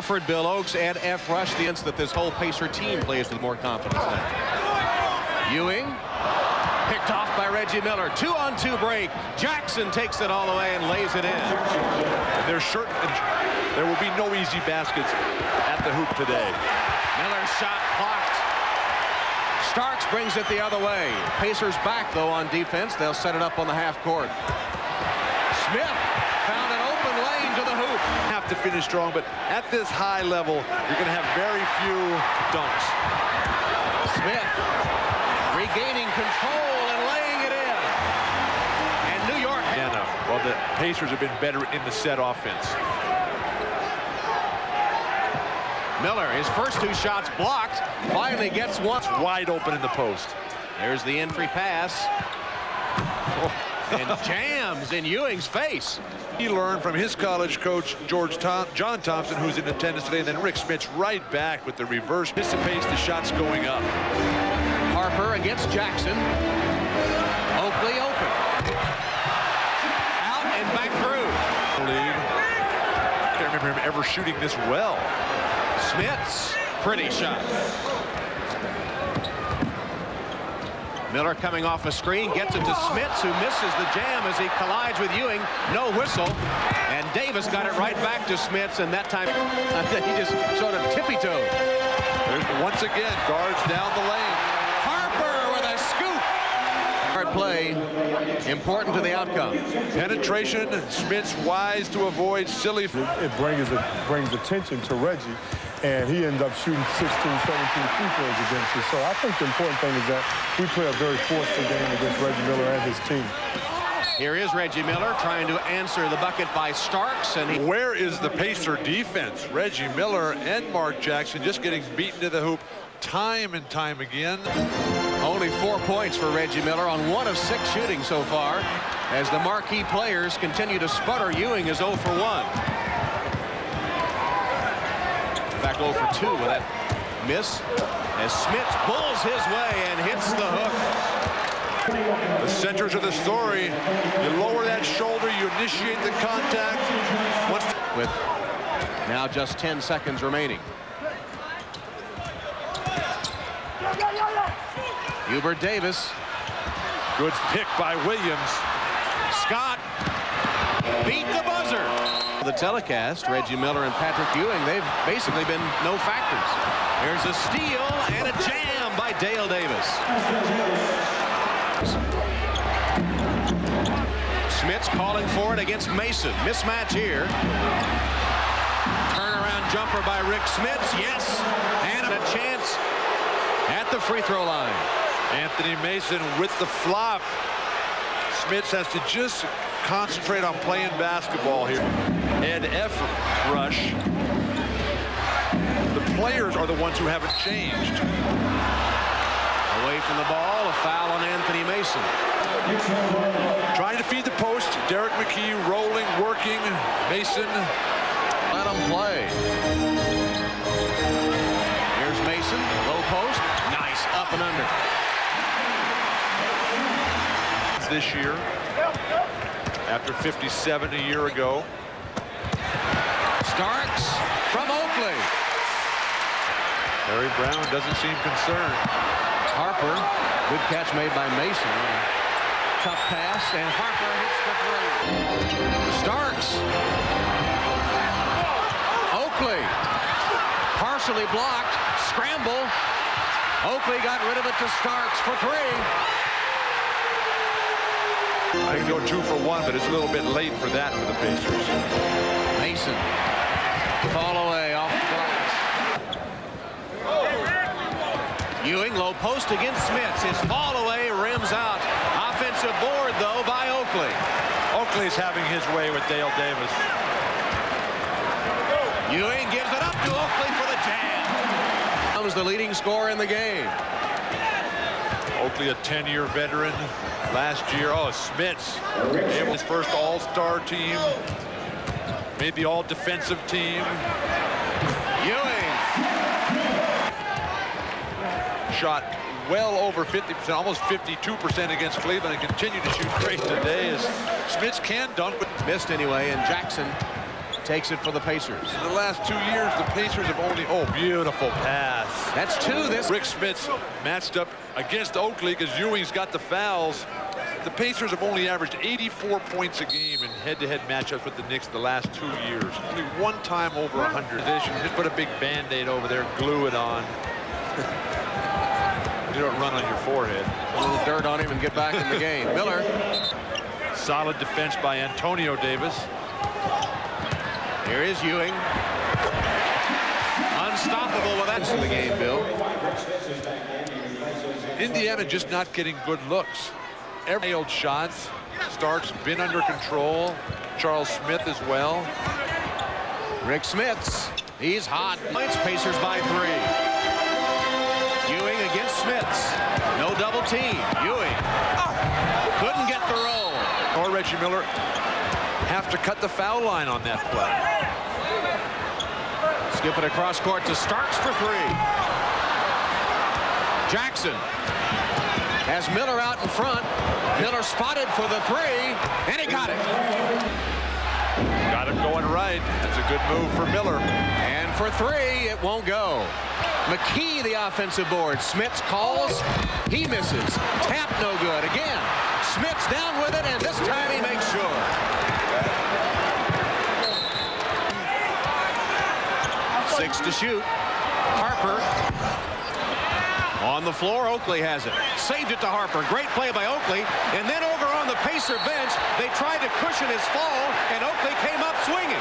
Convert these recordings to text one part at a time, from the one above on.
Crawford, Bill Oakes, Ed F. Rush, the instance that this whole Pacer team plays with more confidence now. Ewing, picked off by Reggie Miller. 2-on-2 break. Jackson takes it all the way and lays it in. And there will be no easy baskets at the hoop today. Miller's shot blocked. Starks brings it the other way. Pacers back, though, on defense. They'll set it up on the half court. Smith found an open lane to the hoop. Have to finish strong, but at this high level, you're going to have very few dunks. Smith regaining control and laying it in. And New York. Well, the Pacers have been better in the set offense. Miller, his first two shots blocked, finally gets one. It's wide open in the post. There's the entry pass. And jams in Ewing's face. He learned from his college coach, John Thompson, who's in attendance today, and then Rick Smits right back with the reverse. Anticipates the shots going up. Harper against Jackson. Oakley open. Out and back through. I can't remember him ever shooting this well. Smits, pretty shot. Miller coming off a screen, gets it to Smits, who misses the jam as he collides with Ewing. No whistle. And Davis got it right back to Smits, and that time he just sort of tippy-toed. Once again, guards down the lane. Harper with a scoop. Hard play, important to the outcome. Penetration, Smits wise to avoid silly. It brings attention to Reggie, and he ends up shooting 16, 17 free throws against you. So I think the important thing is that we play a very forceful game against Reggie Miller and his team. Here is Reggie Miller trying to answer the bucket by Starks. And where is the Pacer defense? Reggie Miller and Mark Jackson just getting beaten to the hoop time and time again. Only 4 points for Reggie Miller on 1 of 6 shooting so far. As the marquee players continue to sputter, Ewing is 0 for 1. In fact, 0 for 2 with that miss. As Smits pulls his way and hits the hook. The centers of the story. You lower that shoulder, you initiate the contact. With now just 10 seconds remaining. Hubert Davis. Good pick by Williams. Scott beat the buzzer. The telecast, Reggie Miller and Patrick Ewing, they've basically been no factors. There's a steal and a jam by Dale Davis. Smits calling for it against Mason. Mismatch here. Turnaround jumper by Rick Smits. Yes. And a chance at the free throw line. Anthony Mason with the flop. Smits has to just concentrate on playing basketball here. Ed F. Rush. The players are the ones who haven't changed. Away from the ball, a foul on Anthony Mason. Trying to feed the post. Derek McKee rolling, working. Mason. Let him play. Here's Mason, low post. Nice, up and under. This year, after 57 a year ago. Starks from Oakley. Larry Brown doesn't seem concerned. Harper, good catch made by Mason. Tough pass, and Harper hits the three. Starks. Oakley. Partially blocked. Scramble. Oakley got rid of it to Starks for 3. I can go 2 for 1, but it's a little bit late for that for the Pacers. Mason. Fall away off the glass. Ewing, low post against Smits. His fall away rims out. Offensive board, though, by Oakley. Oakley's having his way with Dale Davis. Ewing gives it up to Oakley for the jam. Comes the leading scorer in the game. Oakley, a 10-year veteran. Last year, Smits, his first all-star team, made the all-defensive team. Ewing. Shot well over 50%, almost 52% against Cleveland, and continued to shoot great today as Smits can dunk. But missed anyway, and Jackson takes it for the Pacers. In the last 2 years, the Pacers have only, oh, beautiful pass. That's two. This Rick Smits matched up against Oakley because Ewing's got the fouls. The Pacers have only averaged 84 points a game in head-to-head matchups with the Knicks the last 2 years. Only one time over 100. Just put a big Band-Aid over there, glue it on. You don't run on your forehead. A little dirt on him and get back in the game. Miller. Solid defense by Antonio Davis. Here is Ewing. Unstoppable with that in the game, Bill. Indiana just not getting good looks. Every failed shots. Stark's been under control. Charles Smith as well. Rick Smits. He's hot. Points, Pacers by 3. Ewing against Smits. No double team. Ewing couldn't get the roll. Or Reggie Miller have to cut the foul line on that play. Skip it across court to Starks for 3. Jackson has Miller out in front. Miller spotted for the 3, and he got it. Got him going right. That's a good move for Miller. And for 3, it won't go. McKee, the offensive board. Smits calls. He misses. Tap no good. Again, Smits down with it, and this time he makes sure. Six to shoot. Harper on the floor. Oakley has it. Saved it to Harper. Great play by Oakley. And then over on the Pacer bench, they tried to cushion his fall, and Oakley came up swinging.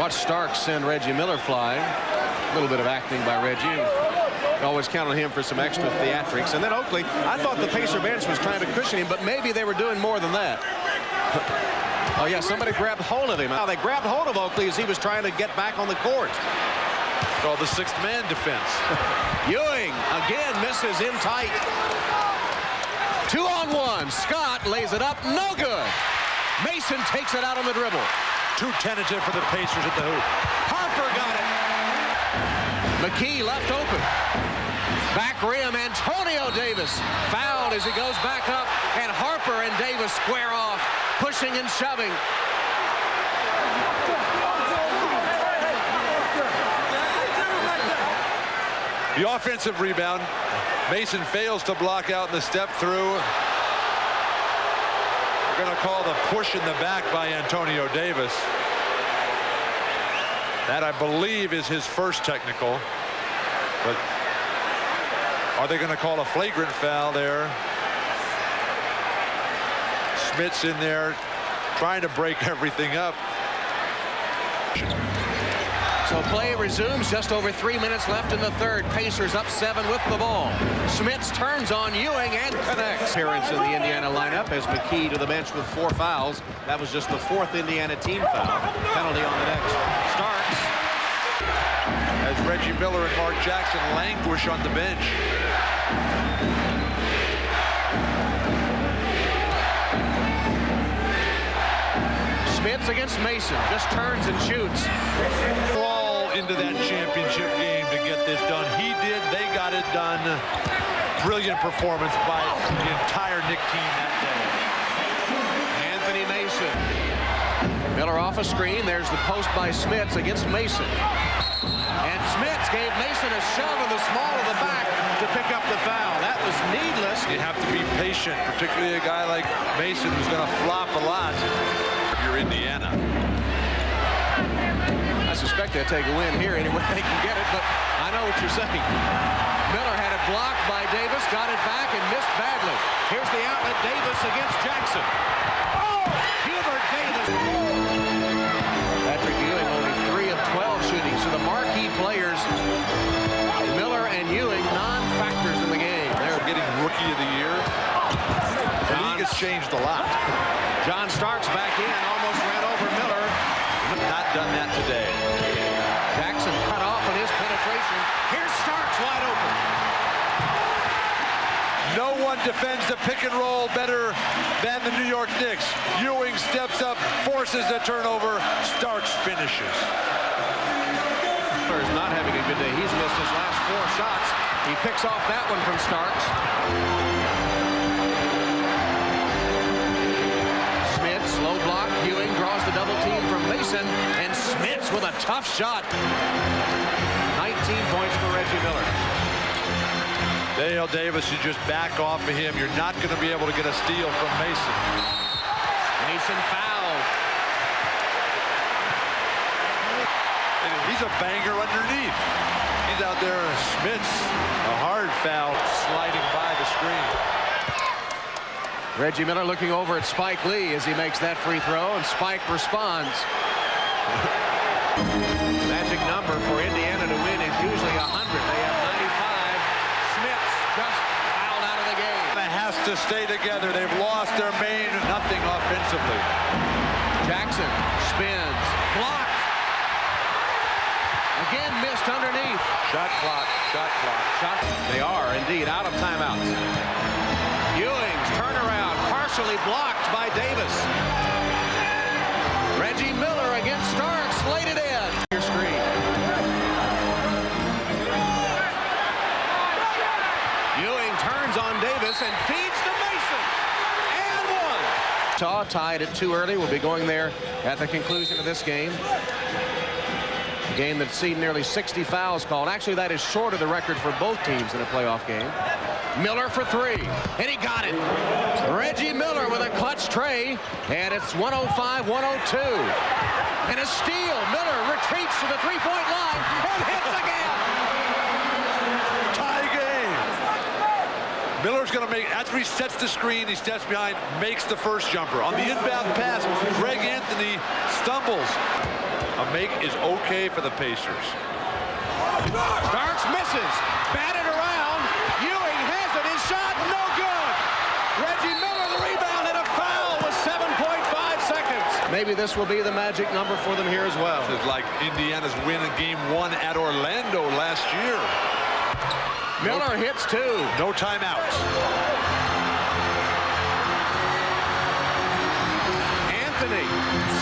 Watch Starks send Reggie Miller flying. A little bit of acting by Reggie. Always count on him for some extra theatrics. And then Oakley, I thought the Pacer bench was trying to cushion him, but maybe they were doing more than that. Oh, yeah, somebody grabbed hold of him. Now, they grabbed hold of Oakley as he was trying to get back on the court. Called the sixth man defense. Ewing again misses in tight. 2-on-1. Scott lays it up. No good. Mason takes it out on the dribble. Too tentative for the Pacers at the hoop. Harper got it. McKee left open. Back rim. Antonio Davis fouled as he goes back up. And Harper and Davis square off. Pushing and shoving. The offensive rebound. Mason fails to block out in the step through. We're going to call the push in the back by Antonio Davis. That, I believe, is his first technical. But are they going to call a flagrant foul there? Smits in there trying to break everything up. So play resumes. Just over 3 minutes left in the third. Pacers up 7 with the ball. Smits turns on Ewing and connects. Appearance in the Indiana lineup as McKee to the bench with 4 fouls. That was just the 4th Indiana team foul. Penalty on the next. Starks. As Reggie Miller and Mark Jackson languish on the bench. Smits against Mason. Just turns and shoots. All into that championship game to get this done. He did. They got it done. Brilliant performance by the entire Knick team that day. Anthony Mason. Miller off a screen. There's the post by Smits against Mason. And Smits gave Mason a shove in the small of the back to pick up the foul. That was needless. You have to be patient, particularly a guy like Mason who's going to flop a lot. You're Indiana. I suspect they'll take a win here anyway they can get it, but I know what you're saying. Miller had it blocked by Davis, got it back, and missed badly. Here's the outlet. Davis against Jackson. Oh! Hubert Davis. Patrick Ewing only 3 of 12 shooting, so the marquee players, Miller and Ewing, non-factors in the game. They're getting Rookie of the Year. The league has changed a lot. John Starks back in, almost ran over Miller. Not done that today. Jackson cut off on his penetration. Here's Starks wide open. No one defends the pick and roll better than the New York Knicks. Ewing steps up, forces the turnover. Starks finishes. Miller is not having a good day. He's missed his last 4 shots. He picks off that one from Starks. Smith, slow block. Ewing draws the double team from Mason, and Smits with a tough shot. 19 points for Reggie Miller. Dale Davis, you just back off of him. You're not going to be able to get a steal from Mason. Mason fouled. And he's a banger underneath. He's out there, Smits, a hard foul, sliding by the screen. Reggie Miller looking over at Spike Lee as he makes that free throw, and Spike responds. Magic number for Indiana to win is usually 100. They have 95. Smits just fouled out of the game. It has to stay together. They've lost their main, nothing offensively. Jackson spins, blocked. Again missed underneath. Shot clock, shot clock. Shot. They are indeed out of timeouts. Ewing's turnaround partially blocked by Davis. Reggie Miller against Starks, laid it in. Your screen. Ewing turns on Davis and feeds to Mason. And one. Shaw tied it too early. We'll be going there at the conclusion of this game. A game that's seen nearly 60 fouls called. Actually, that is short of the record for both teams in a playoff game. Miller for three, and he got it. Reggie Miller with a clutch tray, and it's 105-102. And a steal. Miller retreats to the three-point line and hits again. Tie game. Miller's going to make, after he sets the screen, he steps behind, makes the first jumper. On the inbound pass, Greg Anthony stumbles. A make is okay for the Pacers. Starks misses. Batted around. Ewing has it. His shot, no good. Reggie Miller the rebound and a foul with 7.5 seconds. Maybe this will be the magic number for them here as well. This is like Indiana's win in Game 1 at Orlando last year. Miller hits two. No timeouts. Anthony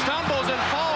stumbles and falls.